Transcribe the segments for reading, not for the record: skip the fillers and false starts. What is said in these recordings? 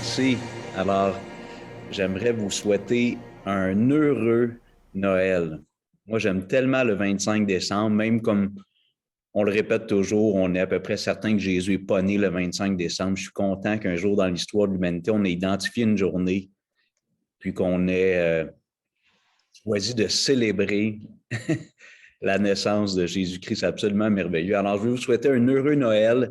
Merci. Alors, j'aimerais vous souhaiter un heureux Noël. Moi, j'aime tellement le 25 décembre, même comme on le répète toujours, on est à peu près certain que Jésus n'est pas né le 25 décembre. Je suis content qu'un jour dans l'histoire de l'humanité, on ait identifié une journée, puis qu'on ait choisi de célébrer la naissance de Jésus-Christ. C'est absolument merveilleux. Alors, je vais vous souhaiter un heureux Noël.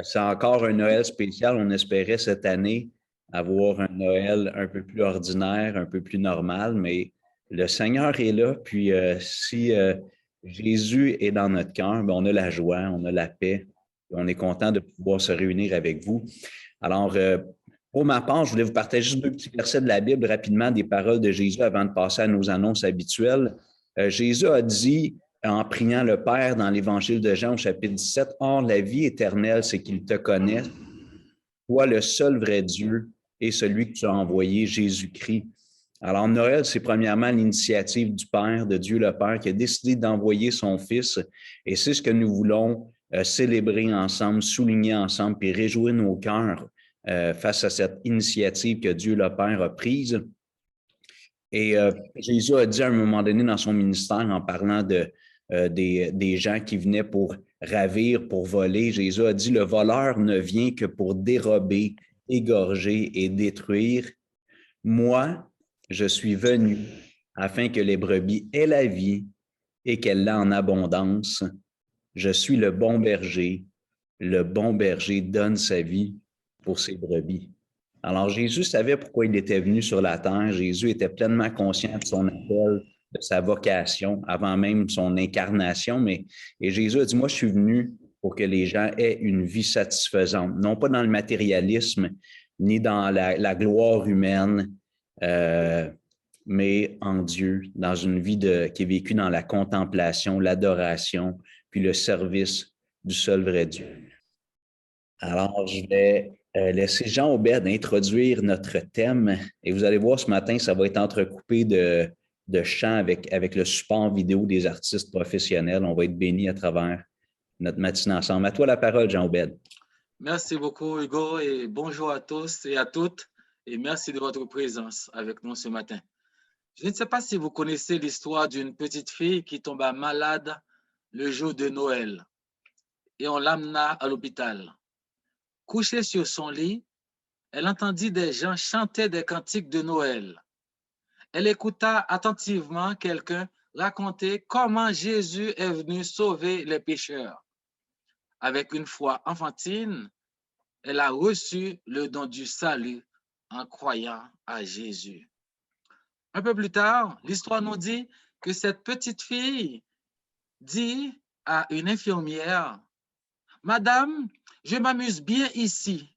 C'est encore un Noël spécial. On espérait cette année avoir un Noël un peu plus ordinaire, un peu plus normal, mais le Seigneur est là. Puis, si Jésus est dans notre cœur, ben, on a la joie, on a la paix. Et on est content de pouvoir se réunir avec vous. Alors, pour ma part, je voulais vous partager juste deux petits versets de la Bible rapidement, des paroles de Jésus avant de passer à nos annonces habituelles. Jésus a dit, en priant le Père dans l'Évangile de Jean au chapitre 17, « Or, la vie éternelle, c'est qu'il te connaisse, toi le seul vrai Dieu et celui que tu as envoyé, Jésus-Christ. » Alors, Noël, c'est premièrement l'initiative du Père, de Dieu le Père, qui a décidé d'envoyer son Fils. Et c'est ce que nous voulons célébrer ensemble, souligner ensemble, puis réjouir nos cœurs face à cette initiative que Dieu le Père a prise. Et Jésus a dit à un moment donné dans son ministère, en parlant des gens qui venaient pour ravir, pour voler, Jésus a dit, « Le voleur ne vient que pour dérober, égorger et détruire. Moi, je suis venu afin que les brebis aient la vie et qu'elle l'a en abondance. Je suis le bon berger. Le bon berger donne sa vie pour ses brebis. » Alors, Jésus savait pourquoi il était venu sur la terre. Jésus était pleinement conscient de son appel, de sa vocation, avant même son incarnation. Et Jésus a dit, « Moi, je suis venu pour que les gens aient une vie satisfaisante, non pas dans le matérialisme, ni dans la gloire humaine, mais en Dieu, dans une vie qui est vécue dans la contemplation, l'adoration, puis le service du seul vrai Dieu. » Alors, je vais laisser Jean Aubert introduire notre thème. Et vous allez voir ce matin, ça va être entrecoupé de chants avec le support vidéo des artistes professionnels. On va être bénis à travers notre matinée ensemble. À toi la parole, Jean Aubert. Merci beaucoup, Hugo, et bonjour à tous et à toutes. Et merci de votre présence avec nous ce matin. Je ne sais pas si vous connaissez l'histoire d'une petite fille qui tomba malade le jour de Noël et on l'amena à l'hôpital. Couchée sur son lit, elle entendit des gens chanter des cantiques de Noël. Elle écouta attentivement quelqu'un raconter comment Jésus est venu sauver les pécheurs. Avec une foi enfantine, elle a reçu le don du salut en croyant à Jésus. Un peu plus tard, l'histoire nous dit que cette petite fille dit à une infirmière, « Madame, je m'amuse bien ici.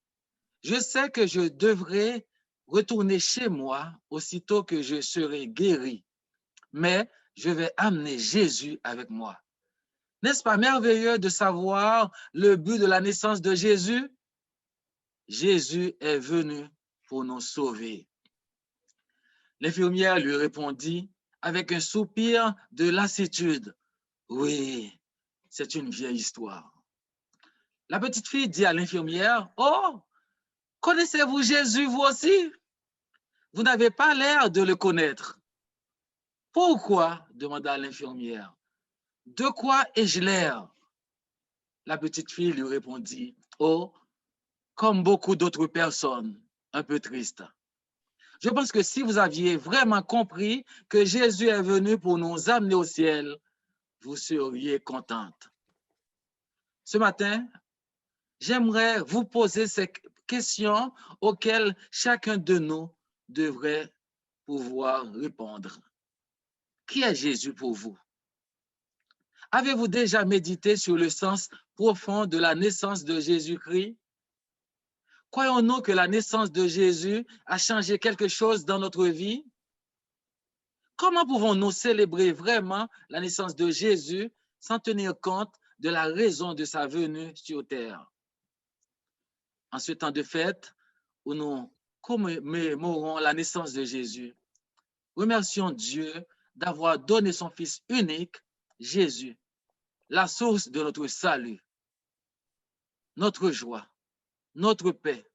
Je sais que je devrais retourner chez moi aussitôt que je serai guérie, mais je vais amener Jésus avec moi. » N'est-ce pas merveilleux de savoir le but de la naissance de Jésus? Jésus est venu pour nous sauver. L'infirmière lui répondit avec un soupir de lassitude. Oui, c'est une vieille histoire. La petite fille dit à l'infirmière, oh, connaissez-vous Jésus vous aussi? Vous n'avez pas l'air de le connaître. Pourquoi? Demanda l'infirmière. De quoi ai-je l'air? La petite fille lui répondit, oh, comme beaucoup d'autres personnes, un peu tristes. Je pense que si vous aviez vraiment compris que Jésus est venu pour nous amener au ciel, vous seriez contente. Ce matin, j'aimerais vous poser ces questions auxquelles chacun de nous devrait pouvoir répondre. Qui est Jésus pour vous? Avez-vous déjà médité sur le sens profond de la naissance de Jésus-Christ? Croyons-nous que la naissance de Jésus a changé quelque chose dans notre vie? Comment pouvons-nous célébrer vraiment la naissance de Jésus sans tenir compte de la raison de sa venue sur terre? En ce temps de fête où nous commémorons la naissance de Jésus, remercions Dieu d'avoir donné son Fils unique, Jésus, la source de notre salut, notre joie, notre paix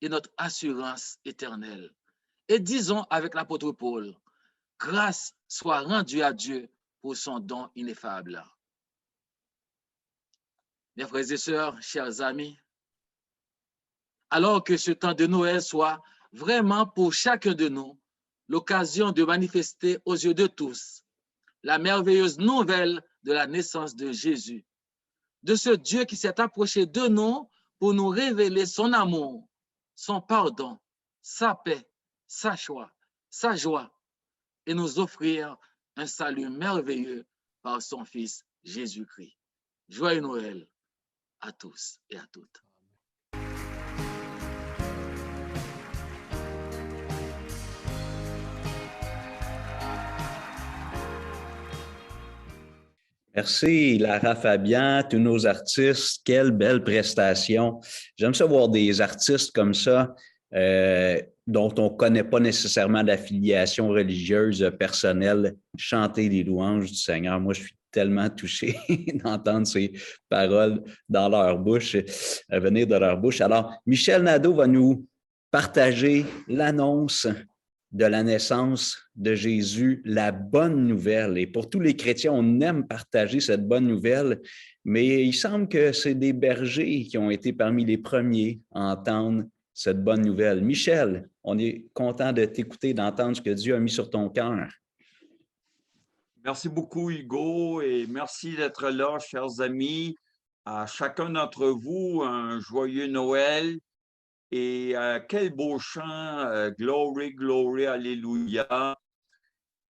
et notre assurance éternelle. Et disons avec l'apôtre Paul, grâce soit rendue à Dieu pour son don ineffable. Mes frères et sœurs, chers amis, alors que ce temps de Noël soit vraiment pour chacun de nous l'occasion de manifester aux yeux de tous la merveilleuse nouvelle de la naissance de Jésus, de ce Dieu qui s'est approché de nous pour nous révéler son amour, son pardon, sa paix, sa joie, et nous offrir un salut merveilleux par son Fils Jésus-Christ. Joyeux Noël à tous et à toutes. Merci, Lara Fabian, tous nos artistes. Quelle belle prestation. J'aime ça voir des artistes comme ça, dont on ne connaît pas nécessairement d'affiliation religieuse personnelle, chanter les louanges du Seigneur. Moi, je suis tellement touché d'entendre ces paroles dans leur bouche, venir de leur bouche. Alors, Michel Nadeau va nous partager l'annonce de la naissance de Jésus, la bonne nouvelle. Et pour tous les chrétiens, on aime partager cette bonne nouvelle, mais il semble que c'est des bergers qui ont été parmi les premiers à entendre cette bonne nouvelle. Michel, on est content de t'écouter, d'entendre ce que Dieu a mis sur ton cœur. Merci beaucoup, Hugo, et merci d'être là, chers amis. À chacun d'entre vous, un joyeux Noël. Et quel beau chant, Glory, Glory, Alléluia.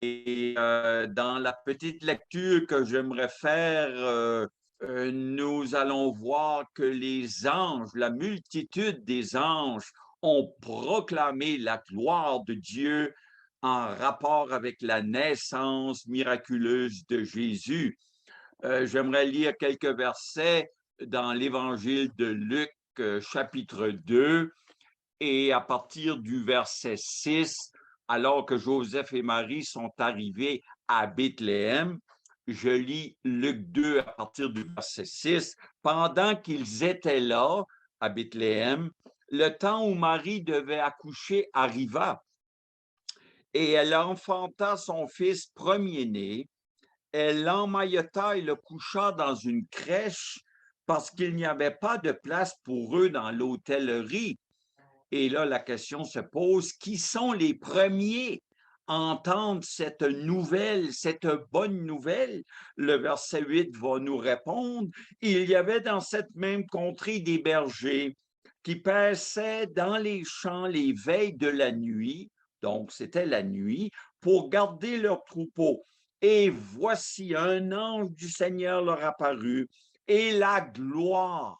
Et dans la petite lecture que j'aimerais faire, nous allons voir que les anges, la multitude des anges, ont proclamé la gloire de Dieu en rapport avec la naissance miraculeuse de Jésus. J'aimerais lire quelques versets dans l'Évangile de Luc, chapitre 2, et à partir du verset 6, alors que Joseph et Marie sont arrivés à Bethléem, je lis Luc 2 à partir du verset 6. Pendant qu'ils étaient là, à Bethléem, le temps où Marie devait accoucher arriva, et elle enfanta son fils premier-né. Elle l'emmaillota et le coucha dans une crèche parce qu'il n'y avait pas de place pour eux dans l'hôtellerie. Et là, la question se pose, qui sont les premiers à entendre cette nouvelle, cette bonne nouvelle? Le verset 8 va nous répondre, il y avait dans cette même contrée des bergers qui paissaient dans les champs les veilles de la nuit, donc c'était la nuit, pour garder leurs troupeaux. Et voici un ange du Seigneur leur apparut, et la gloire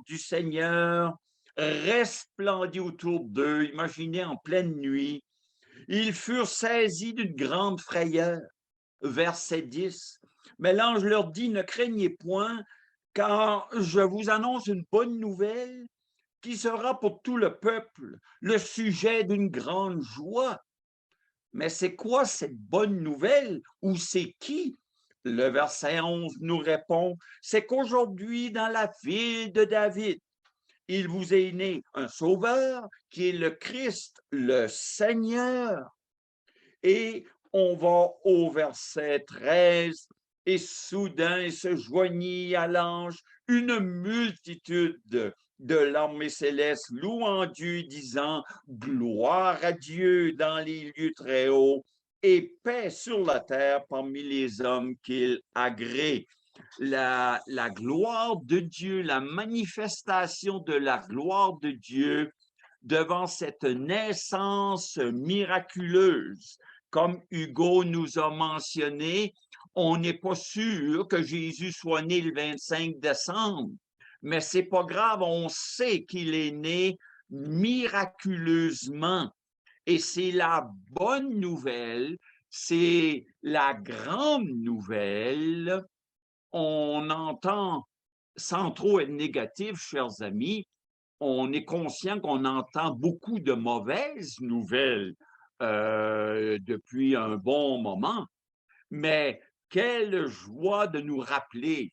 du Seigneur resplendit autour d'eux. Imaginez en pleine nuit. Ils furent saisis d'une grande frayeur. Verset 10. Mais l'ange leur dit, ne craignez point, car je vous annonce une bonne nouvelle qui sera pour tout le peuple le sujet d'une grande joie. Mais c'est quoi cette bonne nouvelle ou c'est qui? Le verset 11 nous répond, c'est qu'aujourd'hui dans la ville de David, il vous est né un sauveur qui est le Christ, le Seigneur. Et on va au verset 13, et soudain il se joignit à l'ange une multitude de l'armée céleste louant Dieu, disant gloire à Dieu dans les lieux très hauts et paix sur la terre parmi les hommes qu'il agrée. La gloire de Dieu, la manifestation de la gloire de Dieu devant cette naissance miraculeuse. Comme Hugo nous a mentionné, on n'est pas sûr que Jésus soit né le 25 décembre, mais c'est pas grave, on sait qu'il est né miraculeusement. Et c'est la bonne nouvelle, c'est la grande nouvelle. On entend, sans trop être négatif, chers amis, on est conscient qu'on entend beaucoup de mauvaises nouvelles depuis un bon moment, mais quelle joie de nous rappeler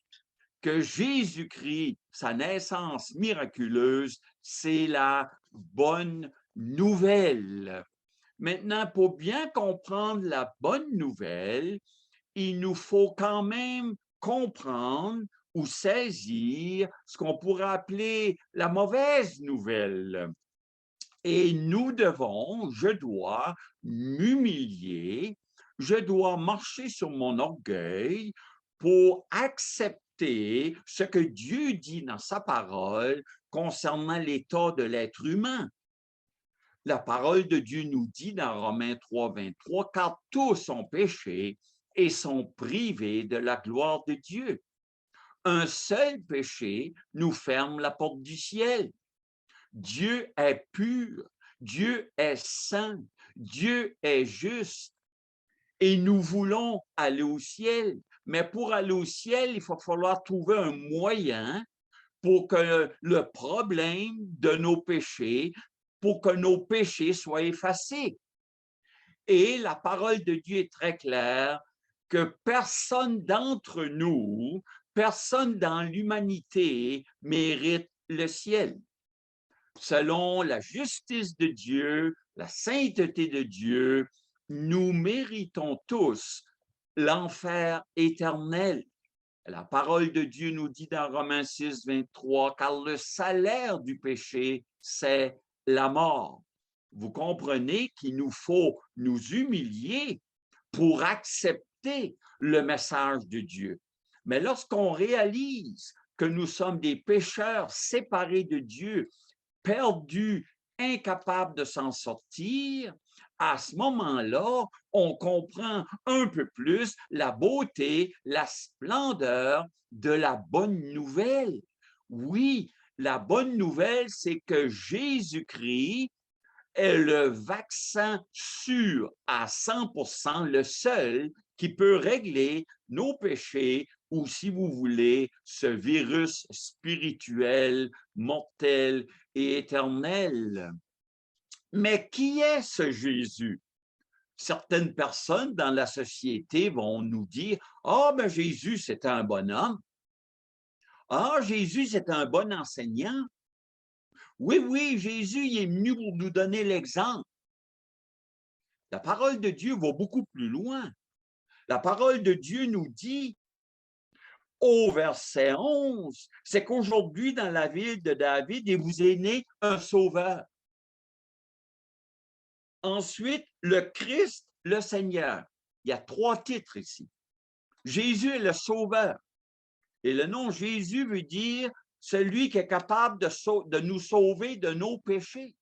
que Jésus-Christ, sa naissance miraculeuse, c'est la bonne nouvelle. Maintenant, pour bien comprendre la bonne nouvelle, il nous faut quand même comprendre ou saisir ce qu'on pourrait appeler la mauvaise nouvelle. Et nous devons, je dois m'humilier, je dois marcher sur mon orgueil pour accepter ce que Dieu dit dans sa parole concernant l'état de l'être humain. La parole de Dieu nous dit dans Romains 3, 23, « Car tous ont péché et sont privés de la gloire de Dieu. Un seul péché nous ferme la porte du ciel. Dieu est pur, Dieu est saint, Dieu est juste et nous voulons aller au ciel. Mais pour aller au ciel, il va falloir trouver un moyen pour que le problème de nos péchés, pour que nos péchés soient effacés. Et la parole de Dieu est très claire que personne d'entre nous, personne dans l'humanité mérite le ciel. Selon la justice de Dieu, la sainteté de Dieu, nous méritons tous l'enfer éternel. La parole de Dieu nous dit dans Romains 6, 23, « Car le salaire du péché, c'est la mort. » Vous comprenez qu'il nous faut nous humilier pour accepter le message de Dieu. Mais lorsqu'on réalise que nous sommes des pécheurs séparés de Dieu, perdus, incapables de s'en sortir, à ce moment-là, on comprend un peu plus la beauté, la splendeur de la bonne nouvelle. Oui, la bonne nouvelle, c'est que Jésus-Christ est le vaccin sûr à 100%, le seul qui peut régler nos péchés ou, si vous voulez, ce virus spirituel, mortel et éternel. Mais qui est ce Jésus? Certaines personnes dans la société vont nous dire « Ah, ben Jésus, c'était un bon homme. Ah, Jésus, c'était un bon enseignant. Oui, Jésus, il est venu pour nous donner l'exemple. » La parole de Dieu va beaucoup plus loin. La parole de Dieu nous dit au verset 11, c'est qu'aujourd'hui, dans la ville de David, il vous est né un sauveur. Ensuite, le Christ, le Seigneur. Il y a 3 titres ici. Jésus est le sauveur. Et le nom Jésus veut dire celui qui est capable de nous sauver de nos péchés.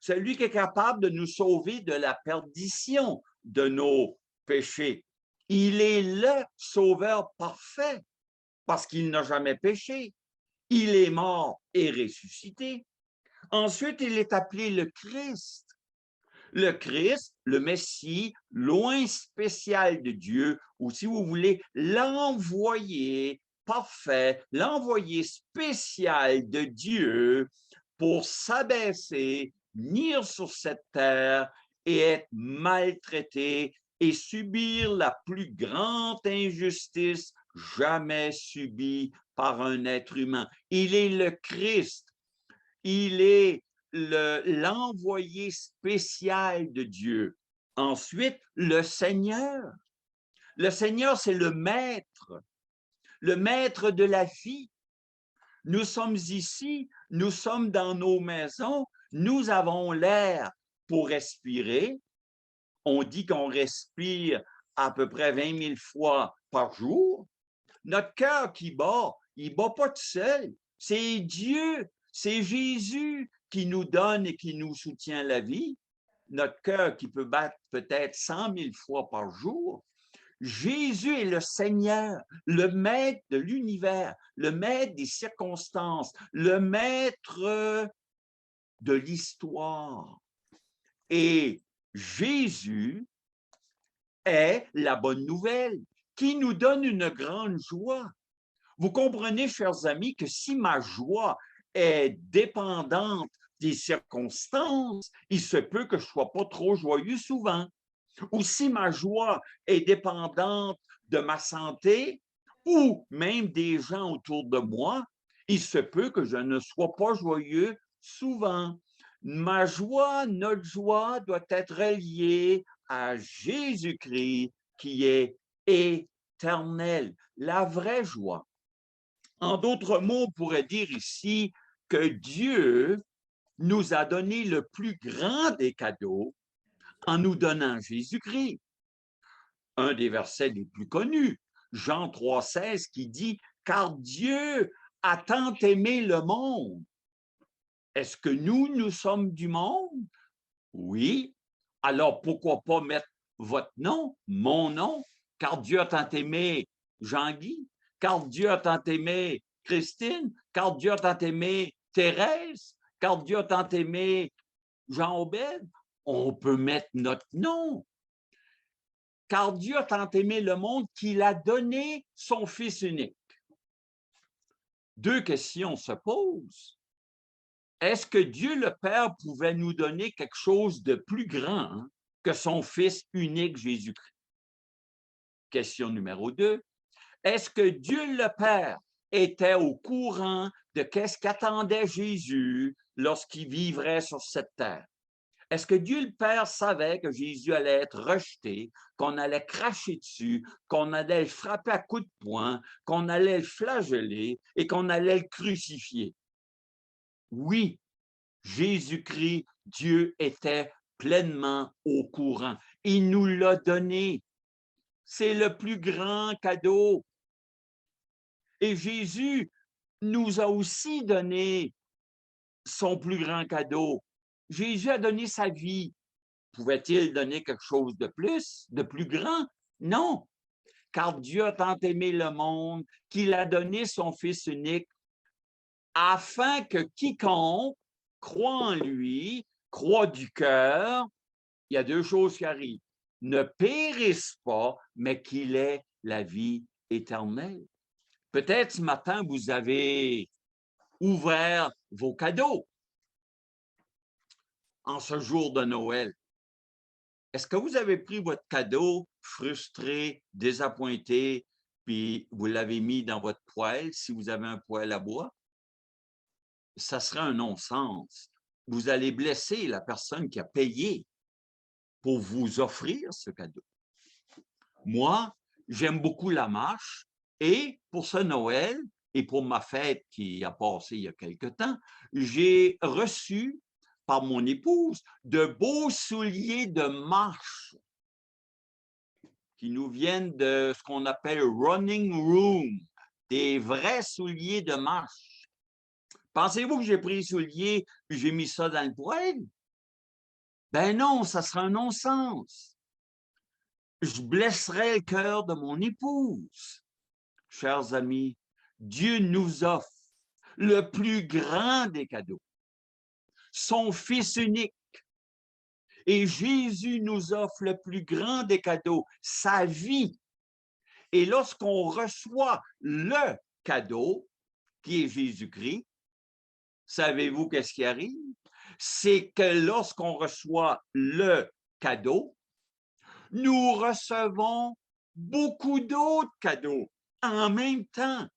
Celui qui est capable de nous sauver de la perdition de nos péchés. Il est le sauveur parfait parce qu'il n'a jamais péché. Il est mort et ressuscité. Ensuite, il est appelé le Christ. Le Christ, le Messie, l'oint spécial de Dieu, ou si vous voulez, l'envoyé parfait, l'envoyé spécial de Dieu pour s'abaisser, venir sur cette terre et être maltraité et subir la plus grande injustice jamais subie par un être humain. Il est le Christ. Il est l'envoyé spécial de Dieu. Ensuite, le Seigneur. Le Seigneur, c'est le maître de la vie. Nous sommes ici, nous sommes dans nos maisons, nous avons l'air pour respirer. On dit qu'on respire à peu près 20 000 fois par jour. Notre cœur qui bat, il ne bat pas tout seul. C'est Dieu, c'est Jésus qui nous donne et qui nous soutient la vie. Notre cœur qui peut battre peut-être 100 000 fois par jour. Jésus est le Seigneur, le maître de l'univers, le maître des circonstances, le maître de l'histoire. Et Jésus est la bonne nouvelle qui nous donne une grande joie. Vous comprenez, chers amis, que si ma joie est dépendante des circonstances, il se peut que je ne sois pas trop joyeux souvent. Ou si ma joie est dépendante de ma santé, ou même des gens autour de moi, il se peut que je ne sois pas joyeux souvent. Ma joie, notre joie doit être reliée à Jésus-Christ qui est éternel, la vraie joie. En d'autres mots, on pourrait dire ici que Dieu nous a donné le plus grand des cadeaux en nous donnant Jésus-Christ. Un des versets les plus connus, Jean 3,16, qui dit « Car Dieu a tant aimé le monde. » Est-ce que nous sommes du monde? Oui. Alors, pourquoi pas mettre votre nom, mon nom, car Dieu a tant aimé Jean-Guy, car Dieu a tant aimé Christine, car Dieu a tant aimé Thérèse, car Dieu a tant aimé Jean-Obed. On peut mettre notre nom. Car Dieu a tant aimé le monde qu'il a donné son Fils unique. Deux questions se posent. Est-ce que Dieu le Père pouvait nous donner quelque chose de plus grand que son Fils unique Jésus-Christ? Question numéro 2. Est-ce que Dieu le Père était au courant de qu'est-ce qu'attendait Jésus lorsqu'il vivrait sur cette terre? Est-ce que Dieu le Père savait que Jésus allait être rejeté, qu'on allait cracher dessus, qu'on allait le frapper à coups de poing, qu'on allait le flageller et qu'on allait le crucifier? Oui, Jésus-Christ, Dieu était pleinement au courant. Il nous l'a donné. C'est le plus grand cadeau. Et Jésus nous a aussi donné son plus grand cadeau. Jésus a donné sa vie. Pouvait-il donner quelque chose de plus grand? Non, car Dieu a tant aimé le monde qu'il a donné son Fils unique afin que quiconque croit en lui, croit du cœur, il y a deux choses qui arrivent, ne périsse pas, mais qu'il ait la vie éternelle. Peut-être ce matin, vous avez ouvert vos cadeaux en ce jour de Noël. Est-ce que vous avez pris votre cadeau frustré, désappointé, puis vous l'avez mis dans votre poêle, si vous avez un poêle à bois? Ça serait un non-sens. Vous allez blesser la personne qui a payé pour vous offrir ce cadeau. Moi, j'aime beaucoup la marche et pour ce Noël et pour ma fête qui a passé il y a quelque temps, j'ai reçu par mon épouse de beaux souliers de marche qui nous viennent de ce qu'on appelle running room, des vrais souliers de marche. Pensez-vous que j'ai pris les souliers puis j'ai mis ça dans le poêle? Ben non, ça serait un non-sens. Je blesserais le cœur de mon épouse. Chers amis, Dieu nous offre le plus grand des cadeaux, son Fils unique. Et Jésus nous offre le plus grand des cadeaux, sa vie. Et lorsqu'on reçoit le cadeau, qui est Jésus-Christ, savez-vous qu'est-ce qui arrive? C'est que lorsqu'on reçoit le cadeau, nous recevons beaucoup d'autres cadeaux en même temps.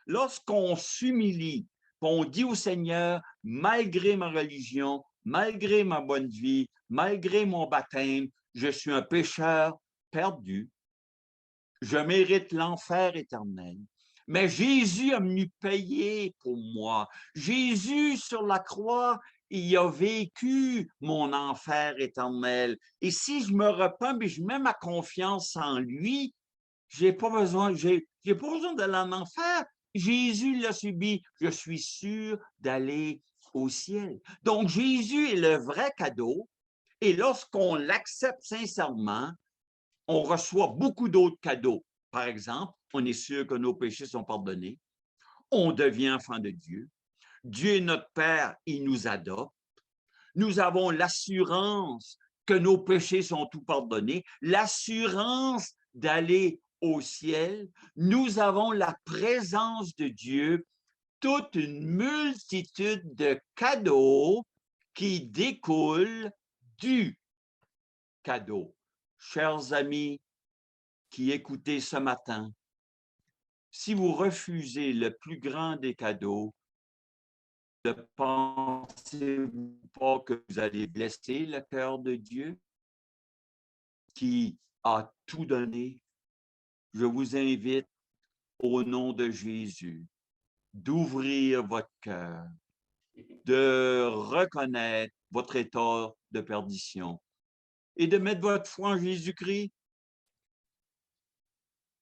Lorsqu'on s'humilie, on dit au Seigneur, malgré ma religion, malgré ma bonne vie, malgré mon baptême, je suis un pécheur perdu. Je mérite l'enfer éternel. Mais Jésus a venu payer pour moi. Jésus, sur la croix, il a vécu mon enfer éternel. Et si je me repens, mais je mets ma confiance en lui, j'ai pas besoin d'aller en enfer. Jésus l'a subi. Je suis sûr d'aller au ciel. Donc, Jésus est le vrai cadeau. Et lorsqu'on l'accepte sincèrement, on reçoit beaucoup d'autres cadeaux. Par exemple, on est sûr que nos péchés sont pardonnés. On devient enfant de Dieu. Dieu est notre Père, il nous adopte. Nous avons l'assurance que nos péchés sont tout pardonnés, l'assurance d'aller au ciel. Nous avons la présence de Dieu, toute une multitude de cadeaux qui découlent du cadeau. Chers amis qui écoutez ce matin, Si vous refusez le plus grand des cadeaux, ne pensez-vous pas que vous allez blesser le cœur de Dieu qui a tout donné? Je vous invite au nom de Jésus d'ouvrir votre cœur, de reconnaître votre état de perdition et de mettre votre foi en Jésus-Christ.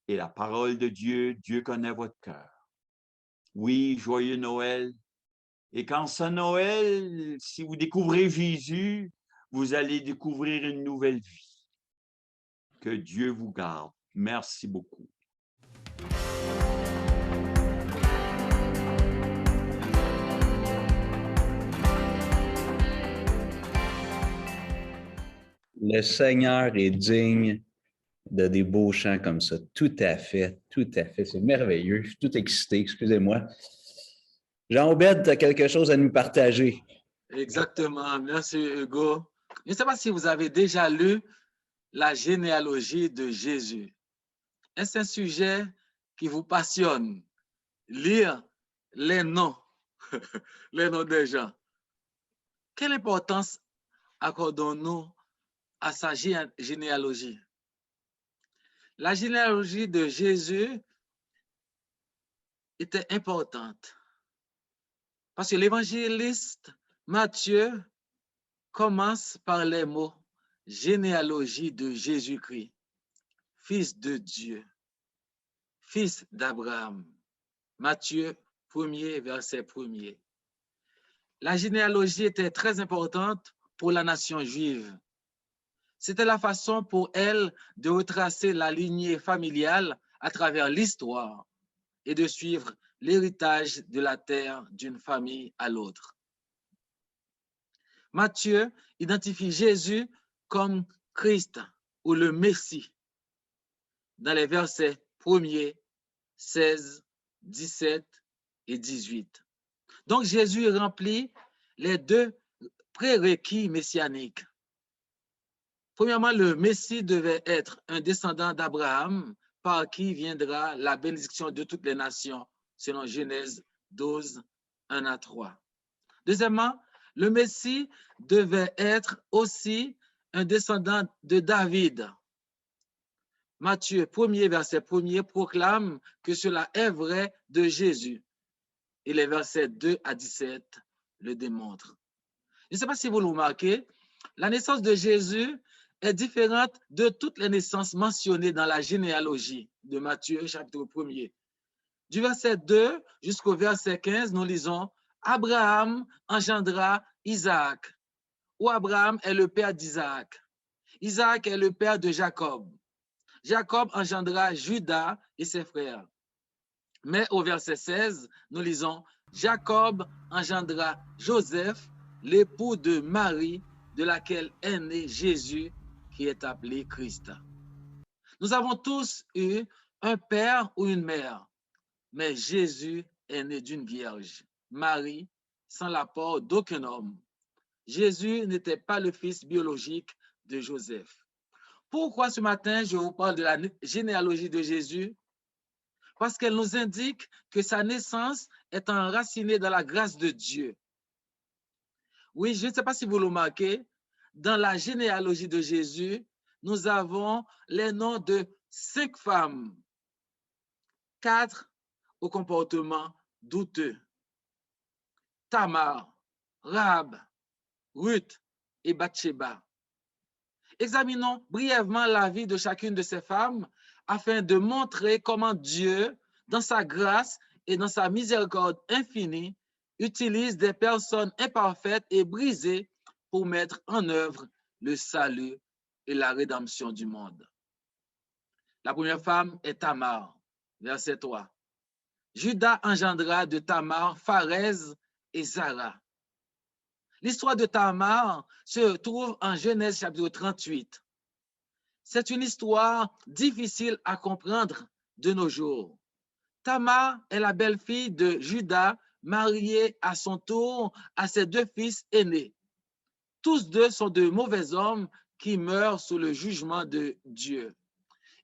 Et la parole de Dieu, Dieu connaît votre cœur. Oui, joyeux Noël. Et quand ce Noël, si vous découvrez Jésus, vous allez découvrir une nouvelle vie. Que Dieu vous garde. Merci beaucoup. Le Seigneur est digne de des beaux chants comme ça. Tout à fait, tout à fait. C'est merveilleux. Je suis tout excité, excusez-moi. Jean-Obed, tu as quelque chose à nous partager? Exactement. Merci, Hugo. Je ne sais pas si vous avez déjà lu la généalogie de Jésus. Est-ce un sujet qui vous passionne? Lire les noms, les noms des gens. Quelle importance accordons-nous à sa généalogie? La généalogie de Jésus était importante parce que l'évangéliste Matthieu commence par les mots généalogie de Jésus-Christ, fils de Dieu, fils d'Abraham. Matthieu 1er, verset 1er. La généalogie était très importante pour la nation juive. C'était la façon pour elle de retracer la lignée familiale à travers l'histoire et de suivre l'héritage de la terre d'une famille à l'autre. Matthieu identifie Jésus comme Christ ou le Messie dans les versets 1er, 16, 17 et 18. Donc Jésus remplit les deux prérequis messianiques. Premièrement, le Messie devait être un descendant d'Abraham par qui viendra la bénédiction de toutes les nations, selon Genèse 12, 1 à 3. Deuxièmement, le Messie devait être aussi un descendant de David. Matthieu 1er, verset 1er, proclame que cela est vrai de Jésus. Et les versets 2 à 17 le démontrent. Je ne sais pas si vous le remarquez, la naissance de Jésus est différente de toutes les naissances mentionnées dans la généalogie de Matthieu, chapitre 1er. Du verset 2 jusqu'au verset 15, nous lisons « Abraham engendra Isaac » ou « Abraham est le père d'Isaac ». Isaac est le père de Jacob. Jacob engendra Judas et ses frères. Mais au verset 16, nous lisons « Jacob engendra Joseph, l'époux de Marie, de laquelle est né Jésus, qui est appelé Christ. » Nous avons tous eu un père ou une mère, mais Jésus est né d'une vierge, Marie, sans l'apport d'aucun homme. Jésus n'était pas le fils biologique de Joseph. Pourquoi ce matin je vous parle de la généalogie de Jésus? Parce qu'elle nous indique que sa naissance est enracinée dans la grâce de Dieu. Oui, je ne sais pas si vous le remarquez, dans la généalogie de Jésus, nous avons les noms de 5 femmes, 4 au comportement douteux. Tamar, Rahab, Ruth et Bathsheba. Examinons brièvement la vie de chacune de ces femmes afin de montrer comment Dieu, dans sa grâce et dans sa miséricorde infinie, utilise des personnes imparfaites et brisées pour mettre en œuvre le salut et la rédemption du monde. La première femme est Tamar, verset 3. Judas engendra de Tamar Pharez et Zara. L'histoire de Tamar se trouve en Genèse chapitre 38. C'est une histoire difficile à comprendre de nos jours. Tamar est la belle-fille de Judas, mariée à son tour à ses 2 fils aînés. Tous 2 sont de mauvais hommes qui meurent sous le jugement de Dieu.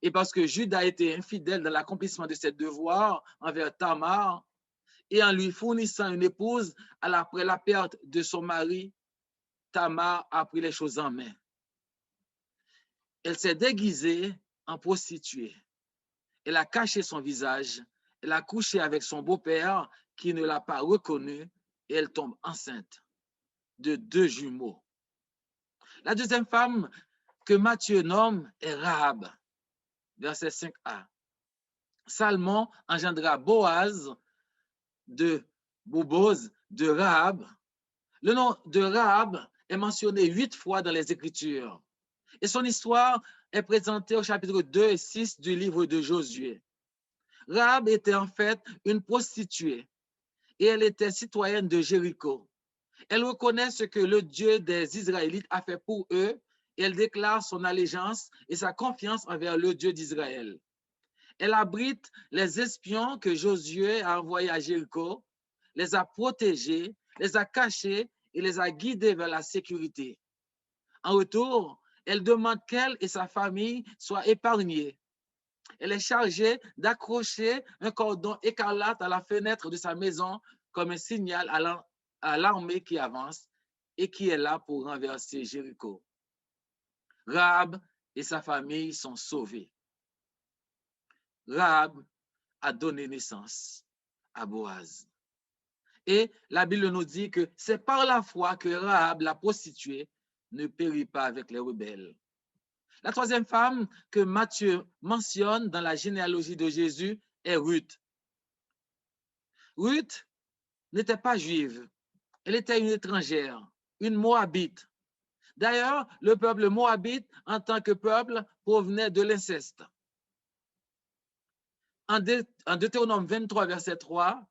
Et parce que Jude a été infidèle dans l'accomplissement de ses devoirs envers Tamar et en lui fournissant une épouse après la perte de son mari, Tamar a pris les choses en main. Elle s'est déguisée en prostituée. Elle a caché son visage. Elle a couché avec son beau-père qui ne l'a pas reconnue et elle tombe enceinte de 2 jumeaux. La deuxième femme que Matthieu nomme est Rahab, verset 5a. Salmon engendra Boaz de Rahab. Le nom de Rahab est mentionné 8 fois dans les Écritures et son histoire est présentée au chapitre 2 et 6 du livre de Josué. Rahab était en fait une prostituée et elle était citoyenne de Jéricho. Elle reconnaît ce que le Dieu des Israélites a fait pour eux et elle déclare son allégeance et sa confiance envers le Dieu d'Israël. Elle abrite les espions que Josué a envoyés à Jéricho, les a protégés, les a cachés et les a guidés vers la sécurité. En retour, elle demande qu'elle et sa famille soient épargnés. Elle est chargée d'accrocher un cordon écarlate à la fenêtre de sa maison comme un signal à l'armée qui avance et qui est là pour renverser Jéricho. Rahab et sa famille sont sauvés. Rahab a donné naissance à Boaz. Et la Bible nous dit que c'est par la foi que Rahab, la prostituée, ne périt pas avec les rebelles. La troisième femme que Matthieu mentionne dans la généalogie de Jésus est Ruth. Ruth n'était pas juive, elle était une étrangère, une moabite. D'ailleurs, le peuple moabite, en tant que peuple, provenait de l'inceste. En Deutéronome 23, verset 3,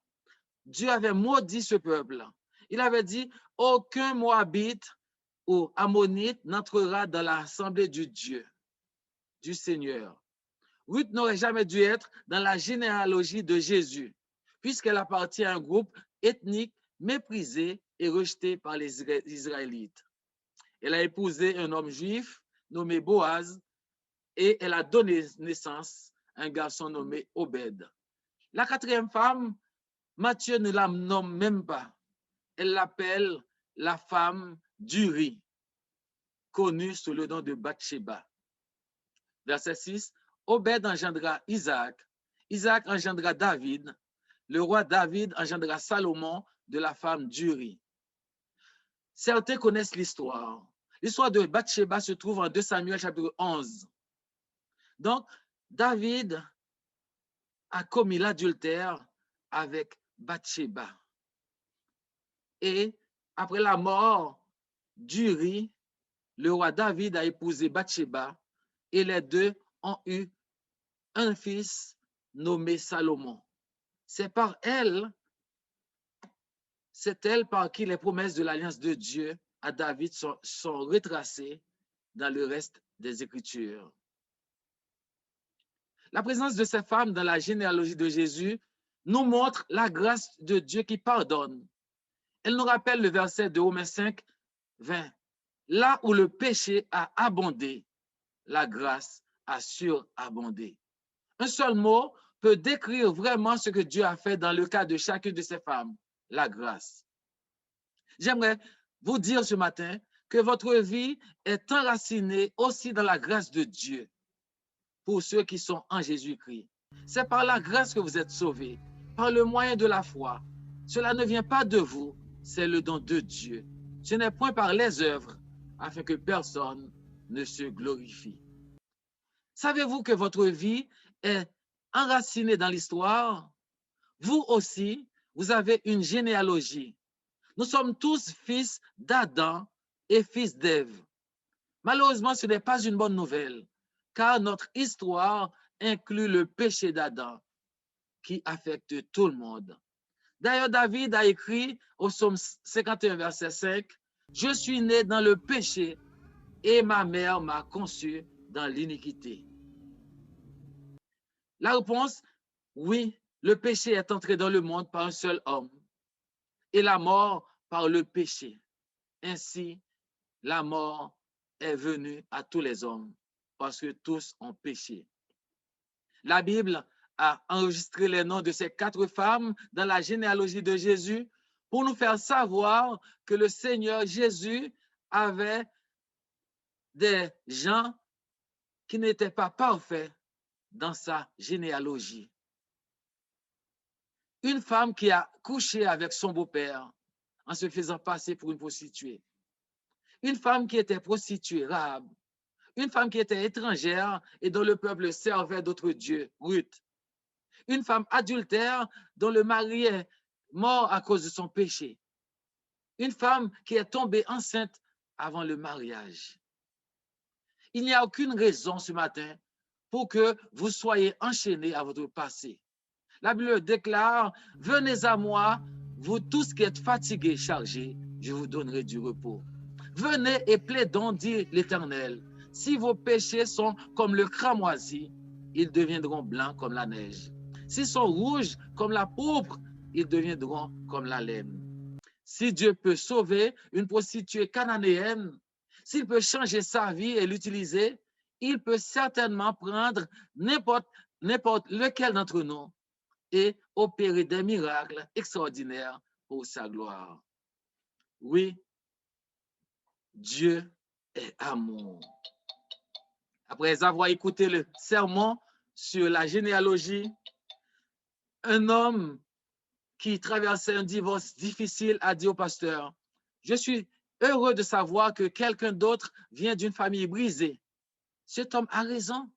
Dieu avait maudit ce peuple. Il avait dit, aucun moabite ou ammonite n'entrera dans l'assemblée du Dieu, du Seigneur. Ruth n'aurait jamais dû être dans la généalogie de Jésus, puisqu'elle appartient à un groupe ethnique méprisé et rejeté par les Israélites. Elle a épousé un homme juif nommé Boaz et elle a donné naissance à un garçon nommé Obed. La quatrième femme, Matthieu ne la nomme même pas. Elle l'appelle la femme d'Uri, connue sous le nom de Bathsheba. Verset 6, Obed engendra Isaac. Isaac engendra David. Le roi David engendra Salomon de la femme d'Uri. Certains connaissent l'histoire. L'histoire de Bathsheba se trouve en 2 Samuel chapitre 11. Donc, David a commis l'adultère avec Bathsheba. Et après la mort d'Uri, le roi David a épousé Bathsheba et les deux ont eu un fils nommé Salomon. C'est elle par qui les promesses de l'alliance de Dieu à David sont retracées dans le reste des Écritures. La présence de ces femmes dans la généalogie de Jésus nous montre la grâce de Dieu qui pardonne. Elle nous rappelle le verset de Romains 5, 20. Là où le péché a abondé, la grâce a surabondé. Un seul mot peut décrire vraiment ce que Dieu a fait dans le cas de chacune de ces femmes, la grâce. J'aimerais vous dire ce matin que votre vie est enracinée aussi dans la grâce de Dieu pour ceux qui sont en Jésus-Christ. C'est par la grâce que vous êtes sauvés, par le moyen de la foi. Cela ne vient pas de vous, c'est le don de Dieu. Ce n'est point par les œuvres, afin que personne ne se glorifie. Savez-vous que votre vie est enracinée dans l'histoire? Vous aussi, vous avez une généalogie. Nous sommes tous fils d'Adam et fils d'Ève. Malheureusement, ce n'est pas une bonne nouvelle, car notre histoire inclut le péché d'Adam qui affecte tout le monde. D'ailleurs, David a écrit au psaume 51, verset 5, « Je suis né dans le péché et ma mère m'a conçu dans l'iniquité. » La réponse, oui, le péché est entré dans le monde par un seul homme et la mort par le péché. Ainsi, la mort est venue à tous les hommes parce que tous ont péché. La Bible a enregistré les noms de ces 4 femmes dans la généalogie de Jésus pour nous faire savoir que le Seigneur Jésus avait des gens qui n'étaient pas parfaits dans sa généalogie. Une femme qui a couché avec son beau-père en se faisant passer pour une prostituée. Une femme qui était prostituée, Rahab. Une femme qui était étrangère et dont le peuple servait d'autres dieux, Ruth. Une femme adultère dont le mari est mort à cause de son péché. Une femme qui est tombée enceinte avant le mariage. Il n'y a aucune raison ce matin pour que vous soyez enchaînés à votre passé. La Bible déclare, « Venez à moi, vous tous qui êtes fatigués, chargés, je vous donnerai du repos. Venez et plaidons, dit l'Éternel. Si vos péchés sont comme le cramoisi, ils deviendront blancs comme la neige. S'ils sont rouges comme la pourpre, ils deviendront comme la laine. Si Dieu peut sauver une prostituée cananéenne, s'il peut changer sa vie et l'utiliser, il peut certainement prendre n'importe lequel d'entre nous et opérer des miracles extraordinaires pour sa gloire. Oui, Dieu est amour. Après avoir écouté le sermon sur la généalogie, un homme qui traversait un divorce difficile a dit au pasteur, « Je suis heureux de savoir que quelqu'un d'autre vient d'une famille brisée. » Cet homme a raison,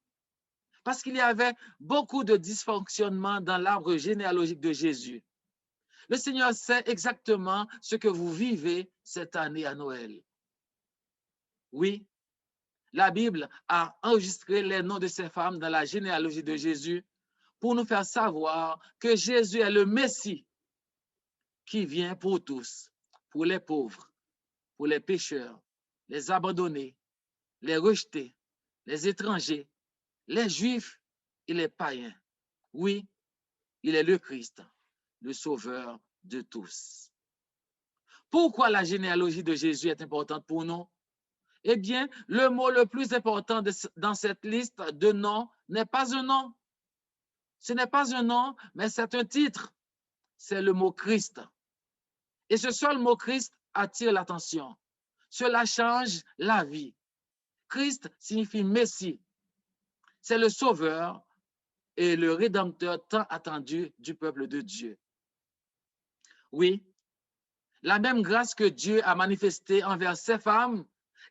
parce qu'il y avait beaucoup de dysfonctionnements dans l'arbre généalogique de Jésus. Le Seigneur sait exactement ce que vous vivez cette année à Noël. Oui, la Bible a enregistré les noms de ces femmes dans la généalogie de Jésus pour nous faire savoir que Jésus est le Messie qui vient pour tous, pour les pauvres, pour les pécheurs, les abandonnés, les rejetés, les étrangers, les Juifs et les païens. Oui, il est le Christ, le Sauveur de tous. Pourquoi la généalogie de Jésus est importante pour nous? Eh bien, le mot le plus important dans cette liste de noms n'est pas un nom. Ce n'est pas un nom, mais c'est un titre. C'est le mot Christ. Et ce seul mot Christ attire l'attention. Cela change la vie. Christ signifie Messie. C'est le Sauveur et le Rédempteur tant attendu du peuple de Dieu. Oui, la même grâce que Dieu a manifestée envers ces femmes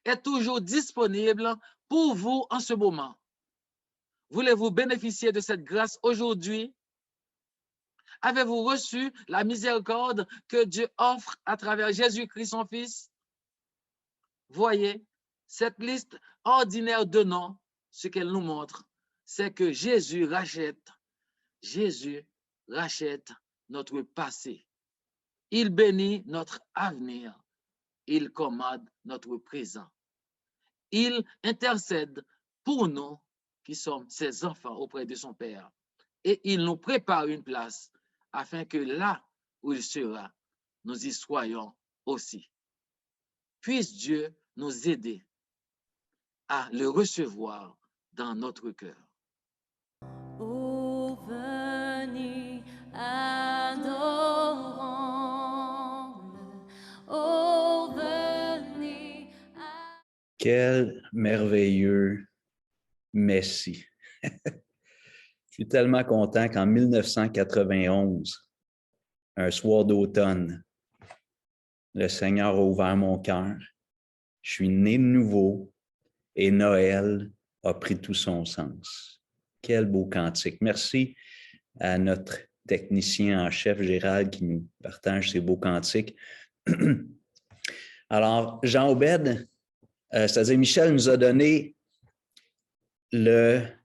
est toujours disponible pour vous en ce moment. Voulez-vous bénéficier de cette grâce aujourd'hui? Avez-vous reçu la miséricorde que Dieu offre à travers Jésus-Christ, son Fils? Voyez, cette liste ordinaire de noms, ce qu'elle nous montre, c'est que Jésus rachète notre passé. Il bénit notre avenir. Il commande notre présent. Il intercède pour nous qui sommes ses enfants auprès de son Père. Et il nous prépare une place afin que là où il sera, nous y soyons aussi. Puisse Dieu nous aider à le recevoir dans notre cœur. Ô venez, adorons-le. Ô venez, Quel merveilleux Messie. Je suis tellement content qu'en 1991, un soir d'automne, le Seigneur a ouvert mon cœur. Je suis né de nouveau et Noël a pris tout son sens. Quel beau cantique. Merci à notre technicien en chef, Gérald, qui nous partage ces beaux cantiques. Alors, Jean-Obed, c'est-à-dire Michel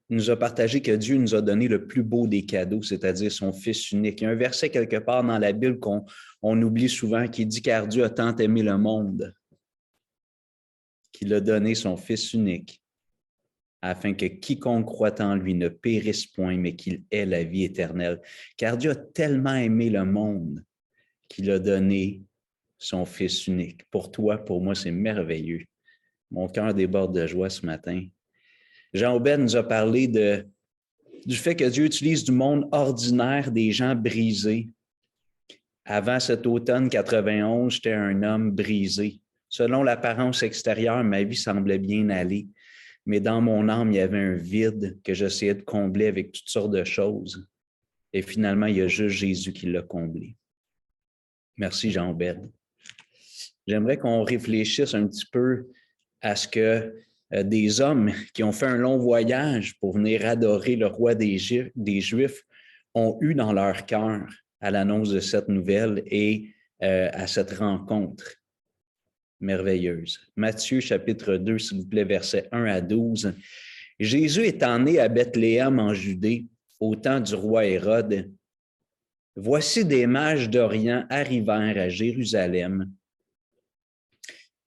nous a partagé que Dieu nous a donné le plus beau des cadeaux, c'est-à-dire son Fils unique. Il y a un verset quelque part dans la Bible qu'on oublie souvent qui dit « Car Dieu a tant aimé le monde qu'il a donné son Fils unique, afin que quiconque croit en lui ne périsse point, mais qu'il ait la vie éternelle. Car Dieu a tellement aimé le monde qu'il a donné son Fils unique. » Pour toi, pour moi, c'est merveilleux. Mon cœur déborde de joie ce matin. Jean-Obed nous a parlé de du fait que Dieu utilise du monde ordinaire, des gens brisés. Avant cet automne 91, j'étais un homme brisé. Selon l'apparence extérieure, ma vie semblait bien aller. Mais dans mon âme, il y avait un vide que j'essayais de combler avec toutes sortes de choses. Et finalement, il y a juste Jésus qui l'a comblé. Merci, Jean-Bed. J'aimerais qu'on réfléchisse un petit peu à ce que des hommes qui ont fait un long voyage pour venir adorer le roi des Juifs ont eu dans leur cœur à l'annonce de cette nouvelle et à cette rencontre merveilleuse. Matthieu, chapitre 2, s'il vous plaît, versets 1 à 12. Jésus étant né à Bethléem en Judée, au temps du roi Hérode, voici des mages d'Orient arrivèrent à Jérusalem